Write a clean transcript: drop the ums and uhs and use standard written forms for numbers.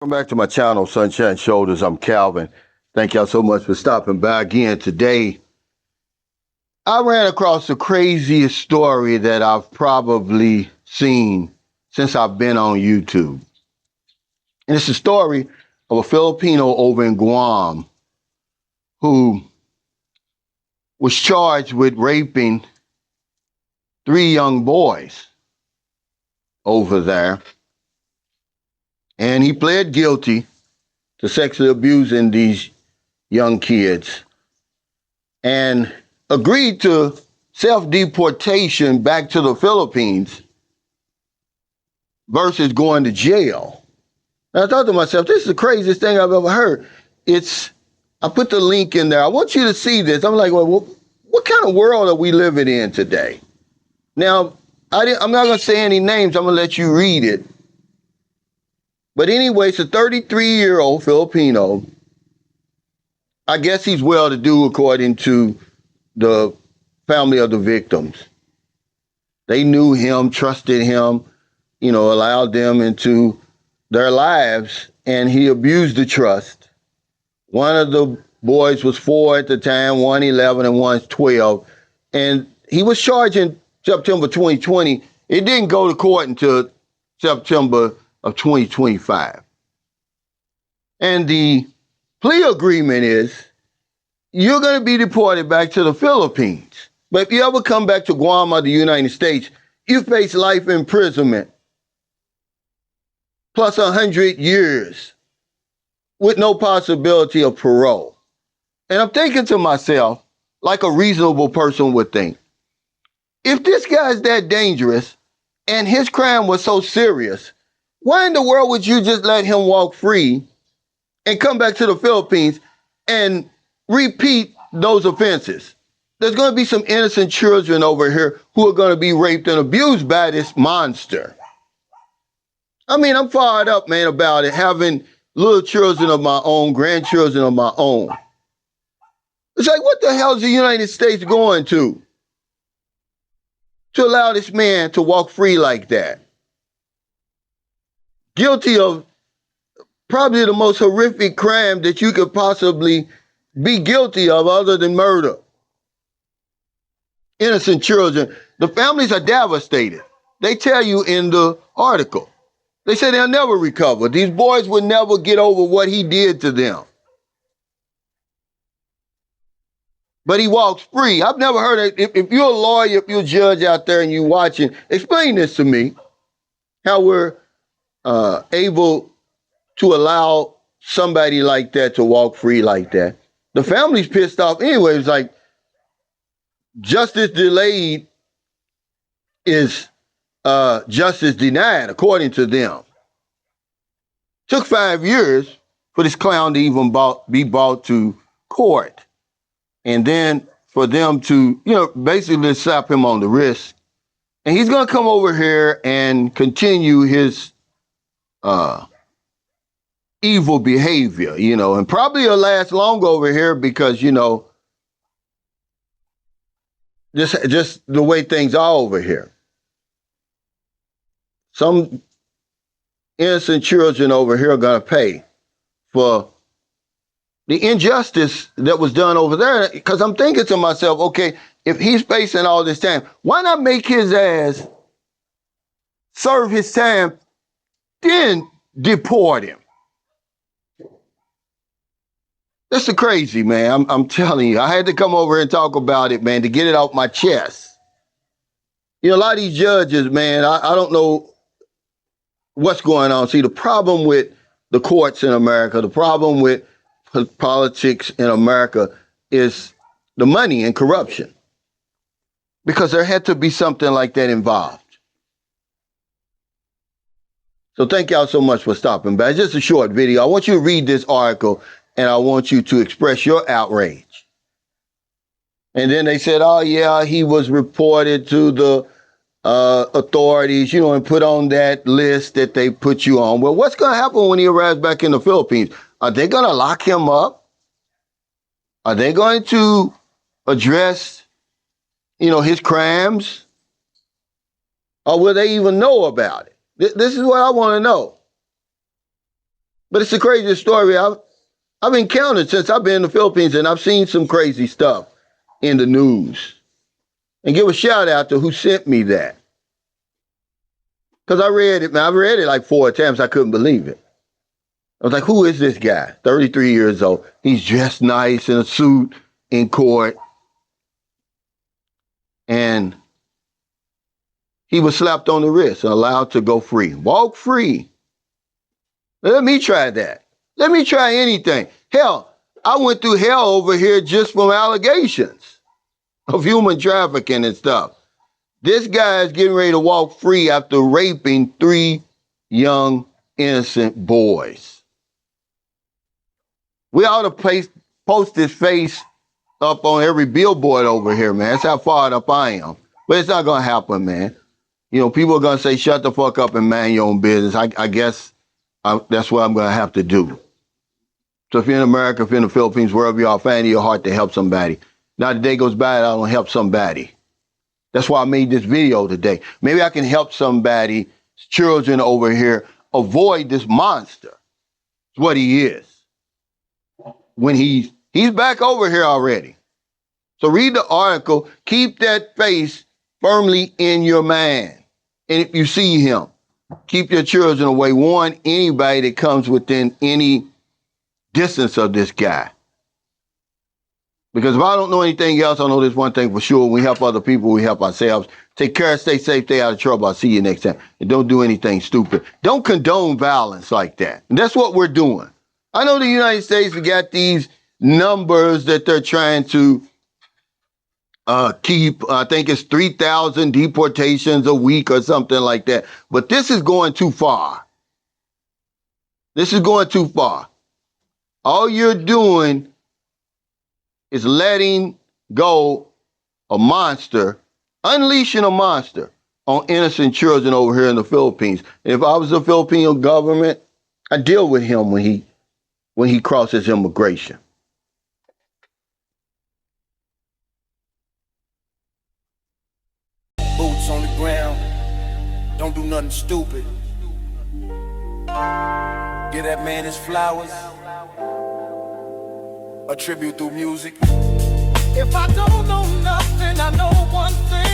Welcome back to my channel, Sunshine Shoulders. I'm Calvin. Thank y'all so much for stopping by again today. I ran across the craziest story that I've probably seen since I've been on YouTube. And it's a story of a Filipino over in Guam who was charged with raping 3 young boys over there. And he pled guilty to sexually abusing these young kids and agreed to self-deportation back to the Philippines versus going to jail. And I thought to myself, this is the craziest thing I've ever heard. I put the link in there. I want you to see this. I'm like, well, what kind of world are we living in today? Now, I'm not going to say any names. I'm going to let you read it. But anyway, it's a 33-year-old Filipino. I guess he's well-to-do according to the family of the victims. They knew him, trusted him, allowed them into their lives, and he abused the trust. One of the boys was 4 at the time, one 11 and one's 12. And he was charged in September 2020. It didn't go to court until September of 2025. And the plea agreement is you're going to be deported back to the Philippines. But if you ever come back to Guam or the United States, you face life imprisonment plus 100 years with no possibility of parole. And I'm thinking to myself, like a reasonable person would think, if this guy's that dangerous and his crime was so serious, why in the world would you just let him walk free and come back to the Philippines and repeat those offenses? There's going to be some innocent children over here who are going to be raped and abused by this monster. I mean, I'm fired up, man, about it, having little children of my own, grandchildren of my own. It's like, what the hell is the United States going to allow this man to walk free like that? Guilty of probably the most horrific crime that you could possibly be guilty of other than murder. Innocent children. The families are devastated. They tell you in the article. They say they'll never recover. These boys will never get over what he did to them. But he walks free. I've never heard it. If you're a lawyer, if you're a judge out there and you're watching, explain this to me, how we're able to allow somebody like that to walk free like that. The family's pissed off anyway. It's like justice delayed is justice denied, according to them. Took 5 years for this clown to even be brought to court. And then for them to, basically slap him on the wrist. And he's going to come over here and continue his evil behavior, and probably it'll last long over here because, just the way things are over here. Some innocent children over here are going to pay for the injustice that was done over there. Because I'm thinking to myself, okay, if he's facing all this time, why not make his ass serve his time, then deport him? That's the crazy, man. I'm telling you, I had to come over and talk about it, man, to get it off my chest. A lot of these judges, man, I don't know what's going on. See, the problem with the courts in America, the problem with politics in America is the money and corruption. Because there had to be something like that involved. So thank y'all so much for stopping by. It's just a short video. I want you to read this article and I want you to express your outrage. And then they said, oh yeah, he was reported to the authorities, and put on that list that they put you on. Well, what's going to happen when he arrives back in the Philippines? Are they going to lock him up? Are they going to address, his crimes? Or will they even know about it? This is what I want to know. But it's the craziest story I've encountered since I've been in the Philippines, and I've seen some crazy stuff in the news. And give a shout out to who sent me that. Because I read it, man. I read it like 4 times. I couldn't believe it. I was like, who is this guy? 33 years old. He's dressed nice in a suit in court. And he was slapped on the wrist and allowed to go free. Walk free. Let me try that. Let me try anything. Hell, I went through hell over here just from allegations of human trafficking and stuff. This guy is getting ready to walk free after raping 3 young, innocent boys. We ought to post his face up on every billboard over here, man. That's how far up I am. But it's not going to happen, man. You know, people are going to say, shut the fuck up and mind your own business. I guess that's what I'm going to have to do. So if you're in America, if you're in the Philippines, wherever you are, find it in your heart to help somebody. Now the day goes by, I don't help somebody. That's why I made this video today. Maybe I can help somebody's children over here avoid this monster. It's what he is. When he's back over here already. So read the article. Keep that face firmly in your mind. And if you see him, keep your children away. Warn anybody that comes within any distance of this guy. Because if I don't know anything else, I know this one thing for sure. When we help other people, we help ourselves. Take care, stay safe, stay out of trouble. I'll see you next time. And don't do anything stupid. Don't condone violence like that. And that's what we're doing. I know the United States, we got these numbers that they're trying to keep. I think it's 3,000 deportations a week or something like that. But this is going too far. This is going too far. All you're doing is letting go a monster, unleashing a monster on innocent children over here in the Philippines. If I was the Filipino government, I'd deal with him when he crosses immigration. Boots on the ground, don't do nothing stupid. Give that man his flowers. A tribute through music. If I don't know nothing, I know one thing.